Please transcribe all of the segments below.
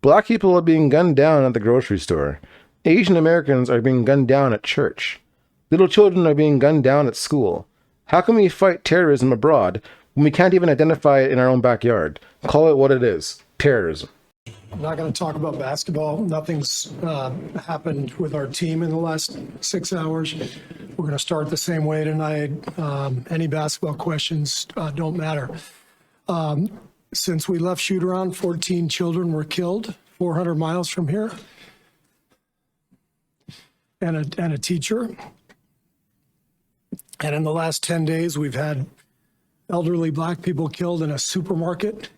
Black people are being gunned down at the grocery store. Asian Americans are being gunned down at church. Little children are being gunned down at school. How can we fight terrorism abroad when we can't even identify it in our own backyard? Call it what it is. Terrorism. I'm not going to talk about basketball. Nothing's happened with our team in the last 6 hours. We're going to start the same way tonight. Any basketball questions don't matter. Since we left shoot-around, 14 children were killed 400 miles from here, and a teacher. And in the last 10 days, we've had elderly Black people killed in a supermarket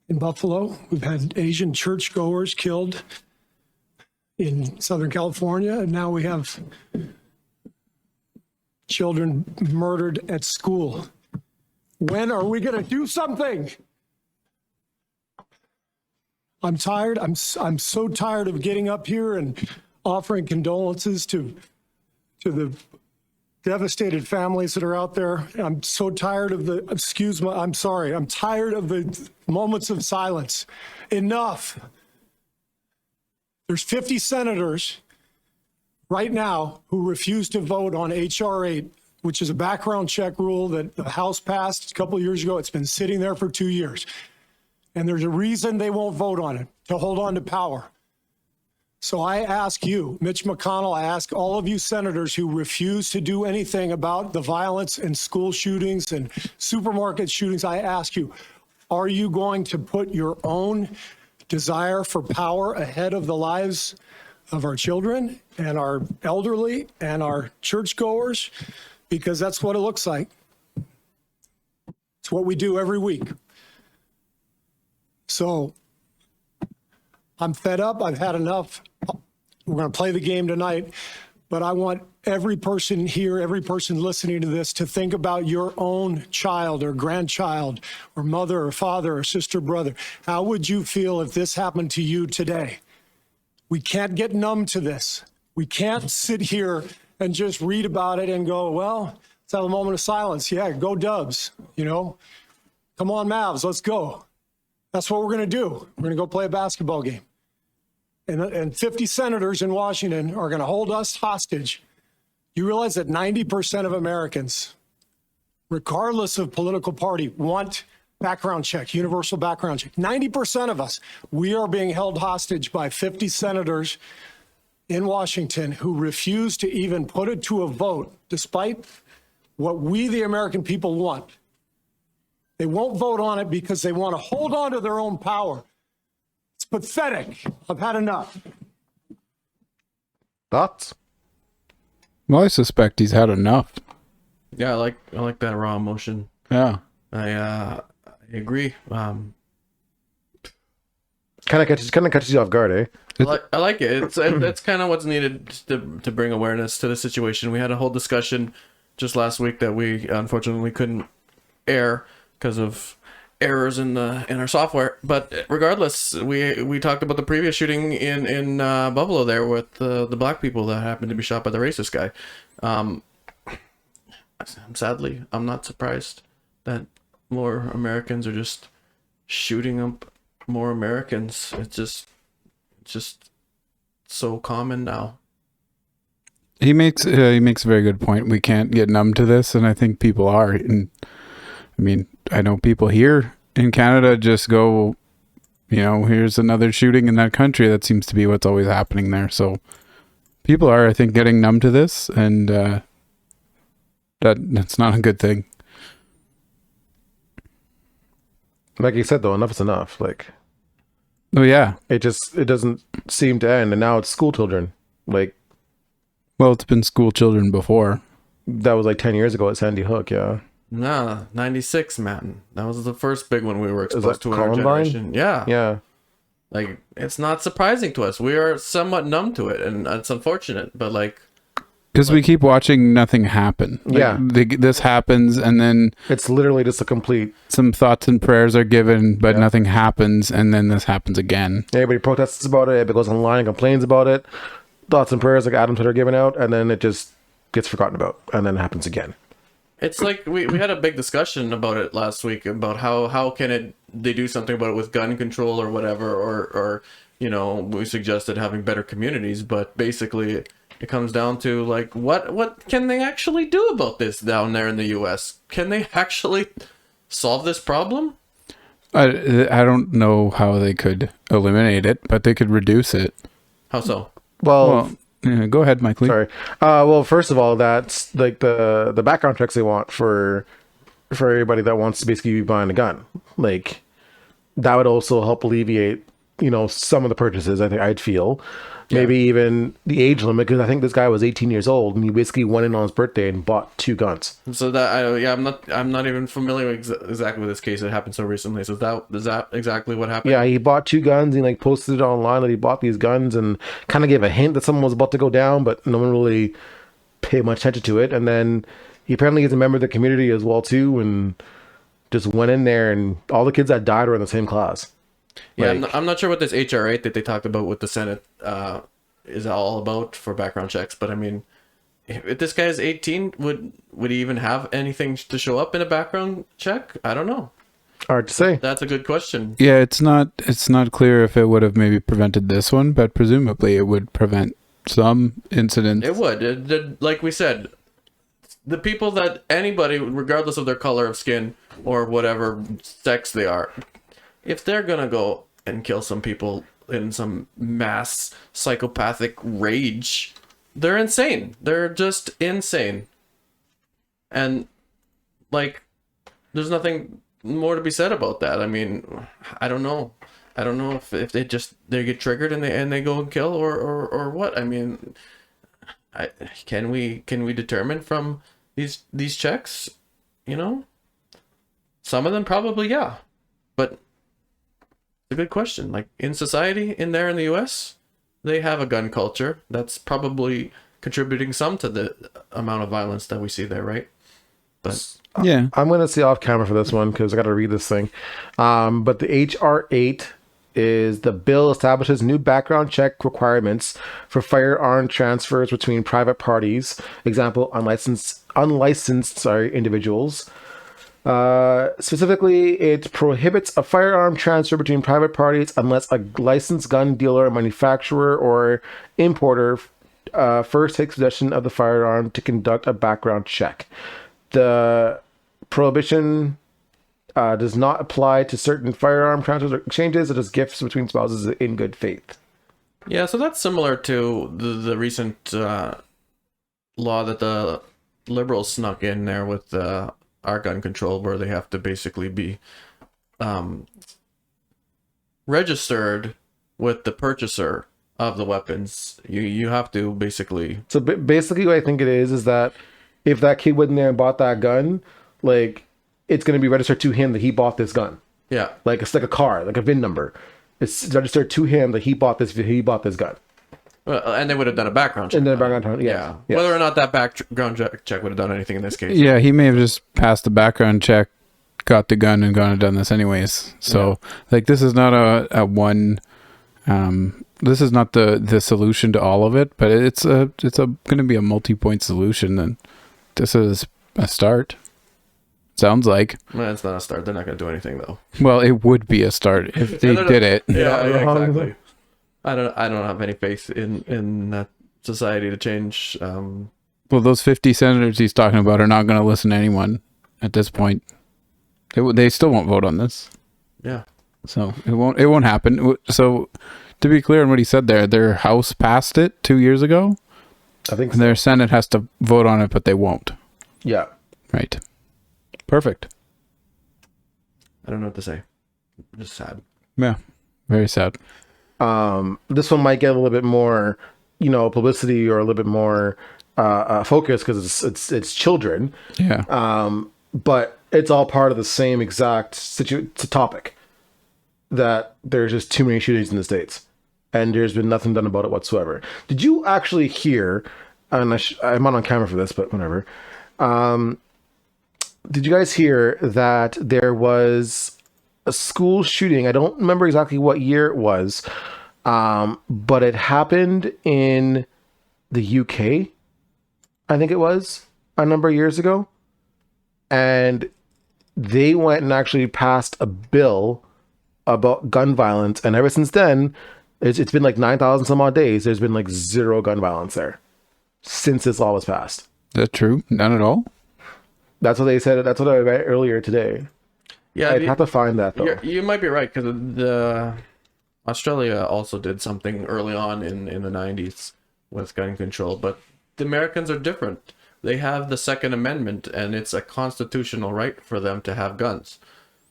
in Buffalo. We've had Asian churchgoers killed in Southern California, and now we have children murdered at school. When are we going to do something? I'm tired. I'm so tired of getting up here and offering condolences to the devastated families that are out there. I'm so tired of I'm tired of the moments of silence. Enough. There's 50 senators right now who refuse to vote on H.R. 8, which is a background check rule that the House passed a couple of years ago. It's been sitting there for 2 years. And there's a reason they won't vote on it, to hold on to power. So I ask you, Mitch McConnell, I ask all of you senators who refuse to do anything about the violence and school shootings and supermarket shootings, I ask you, are you going to put your own desire for power ahead of the lives of our children and our elderly and our churchgoers? Because that's what it looks like. It's what we do every week. So I'm fed up. I've had enough. We're going to play the game tonight, but I want every person here, every person listening to this to think about your own child or grandchild or mother or father or sister, brother. How would you feel if this happened to you today? We can't get numb to this. We can't sit here and just read about it and go, well, let's have a moment of silence. Yeah, go Dubs, Come on, Mavs, let's go. That's what we're going to do. We're going to go play a basketball game. And 50 senators in Washington are going to hold us hostage. You realize that 90% of Americans, regardless of political party, want background check, universal background check. 90% of us, we are being held hostage by 50 senators in Washington who refuse to even put it to a vote, despite what we, the American people, want. They won't vote on it because they want to hold on to their own power. It's pathetic. I've had enough. Thoughts? Well, I suspect he's had enough. Yeah, I like that raw emotion. Yeah. I agree. Kind of catches you off guard, eh? I like it. It's kind of what's needed to bring awareness to the situation. We had a whole discussion just last week that we unfortunately couldn't air because of errors in our software. But regardless, we talked about the previous shooting in Buffalo there with the black people that happened to be shot by the racist guy. Sadly, I'm not surprised that more Americans are just shooting up more Americans. It's just so common now. He makes a very good point. We can't get numb to this, and I think people are. And I mean, I know people here in Canada just go, here's another shooting in that country. That seems to be what's always happening there. So people are, I think, getting numb to this, and that's not a good thing. Like you said, though, enough is enough. Oh yeah, it doesn't seem to end, and now it's school children. Well, it's been school children before. That was 10 years ago at Sandy Hook, yeah. Nah, 96, man. That was the first big one we were exposed to in our Columbine? generation. Yeah. Yeah. It's not surprising to us. We are somewhat numb to it, and it's unfortunate, but because we keep watching nothing happen. This happens, and then it's literally just a complete... Some thoughts and prayers are given, but nothing happens, and then this happens again. Everybody protests about it. Everybody goes online and complains about it. Thoughts and prayers like Adam said are given out, and then it just gets forgotten about, and then it happens again. It's like we had a big discussion about it last week about how can it they do something about it with gun control or whatever, or we suggested having better communities, but basically it comes down to like what can they actually do about this down there in the US? Can they actually solve this problem? I don't know how they could eliminate it, but they could reduce it. How so? Well, yeah, go ahead, Mike Lee. Sorry. Well, first of all, that's like the background checks they want for everybody that wants to basically be buying a gun. Like that would also help alleviate, some of the purchases. I think I'd feel maybe even the age limit, because I think this guy was 18 years old and he basically went in on his birthday and bought 2 guns. So I'm not even familiar exactly with this case. It happened so recently. So is that exactly what happened? Yeah, he bought 2 guns and like posted it online that he bought these guns and kind of gave a hint that someone was about to go down, but no one really paid much attention to it. And then he apparently is a member of the community as well too, and just went in there and all the kids that died were in the same class. Yeah, Like, I'm not sure what this HR 8 that they talked about with the Senate is all about for background checks. But I mean, if this guy is 18, would he even have anything to show up in a background check? I don't know. hard to say. That's a good question. Yeah, it's not clear if it would have maybe prevented this one, but presumably it would prevent some incidents. It would. Like we said, the people that anybody, regardless of their color of skin or whatever sex they are, if they're gonna go and kill some people in some mass psychopathic rage, they're insane. They're just insane. And like, there's nothing more to be said about that. I mean, I don't know. I don't know if they get triggered and they go and kill or what. I mean, can we determine from these checks? Some of them probably, yeah, but it's a good question. Like in society in the US, they have a gun culture that's probably contributing some to the amount of violence that we see there, right? But Yeah. I'm going to see off camera for this one because I got to read this thing. But the HR 8 is the bill establishes new background check requirements for firearm transfers between private parties. Example, unlicensed individuals. Specifically, it prohibits a firearm transfer between private parties unless a licensed gun dealer, manufacturer, or importer first takes possession of the firearm to conduct a background check. The prohibition does not apply to certain firearm transfers or exchanges, such as gifts between spouses in good faith. yeah, so that's similar to the recent law that the liberals snuck in there with our gun control, where they have to basically be registered with the purchaser of the weapons. You have to basically. So basically, what I think it is that if that kid went in there and bought that gun, like it's going to be registered to him that he bought this gun. Yeah. Like it's like a car, like a VIN number. It's registered to him that he bought this gun. Well, and they would have done a background check. And then a background check, Yeah. yes. Whether or not that background check would have done anything in this case. Yeah, he may have just passed the background check, got the going and done this anyways. So, like, this is not a one. This is not the solution to all of it, but it's going to be a multi-point solution. And this is a start. Sounds like. Well, it's not a start. They're not going to do anything though. Well, it would be a start if they did it. Yeah, exactly. I don't have any faith in that society to change. Well, those 50 senators he's talking about are not going to listen to anyone at this point. They still won't vote on this. Yeah. So it won't happen. So to be clear on what he said there, their House passed it 2 years ago. I think And their Senate has to vote on it, but they won't. Yeah. Right. Perfect. I don't know what to say. I'm just sad. Yeah. Very sad. This one might get a little bit more, publicity or a little bit more focus because it's children. Yeah. But it's all part of the same exact topic, that there's just too many shootings in the States and there's been nothing done about it whatsoever. Did you actually hear, and I'm not on camera for this, but whatever. Did you guys hear that there was a school shooting? I don't remember exactly what year it was, but it happened in the UK, I think it was, a number of years ago. And they went and actually passed a bill about gun violence, and ever since then, it's been like 9,000 some odd days. There's been like zero gun violence there since this law was passed. Is that true? None at all? That's what they said. That's what I read earlier today. Yeah, I'd have to find that though. you might be right, because the Australia also did something early on in the 90s with gun control, but the Americans are different. They have the Second Amendment, and it's a constitutional right for them to have guns.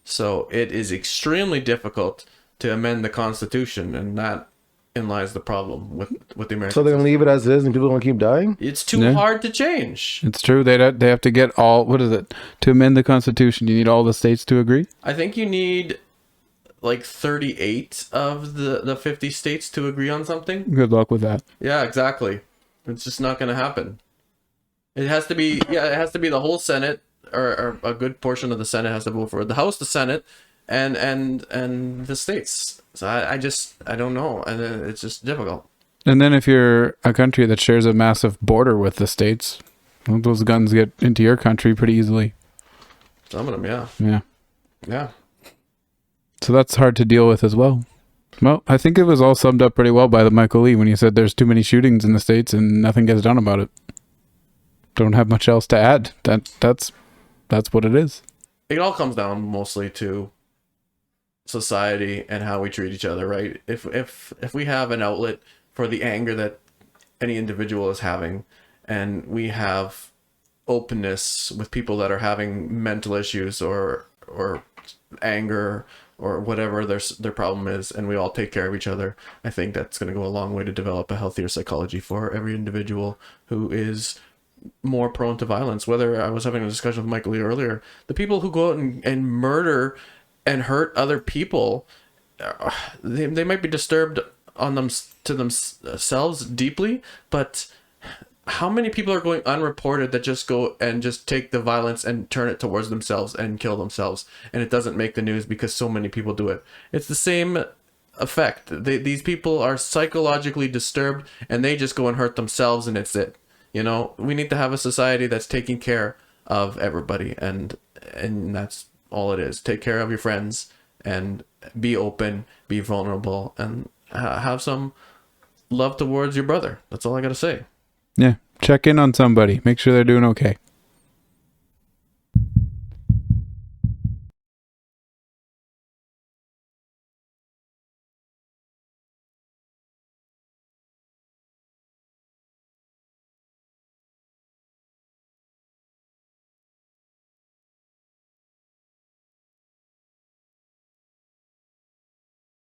So it is extremely difficult to amend the Constitution, and that in lies the problem with the Americans. So they're gonna leave it as it is, and people are gonna keep dying. It's too Yeah. hard to change. It's true. They have to get all, what is it? To amend the Constitution, you need all the states to agree? I think you need like 38 of the 50 states to agree on something. Good luck with that. Yeah, exactly. It's just not going to happen. It has to be, yeah, it has to be the whole Senate, or a good portion of the Senate has to vote for it. The House, the Senate, and the states. So I don't know, and it's just difficult. And then if you're a country that shares a massive border with the states, well, those guns get into your country pretty easily. Some of them, yeah, Yeah. yeah. So that's hard to deal with as well. Well, I think it was all summed up pretty well by the Michael Lee when he said there's too many shootings in the States and nothing gets done about it. Don't have much else to add. That's what it is. It all comes down mostly to society and how we treat each other, right? If we have an outlet for the anger that any individual is having, and we have openness with people that are having mental issues or anger or whatever their problem is, and we all take care of each other, I think that's going to go a long way to develop a healthier psychology for every individual who is more prone to violence. Whether I was having a discussion with Michael Lee earlier, the people who go out and murder and hurt other people, they might be disturbed on themselves deeply, but how many people are going unreported that just go and just take the violence and turn it towards themselves and kill themselves, and it doesn't make the news because so many people do it? It's the same effect. These people are psychologically disturbed, and they just go and hurt themselves, and it's it. You know, we need to have a society that's taking care of everybody, and that's all it is. Take care of your friends and be open, be vulnerable, and have some love towards your brother. That's all I got to say. Yeah. Check in on somebody. Make sure they're doing okay.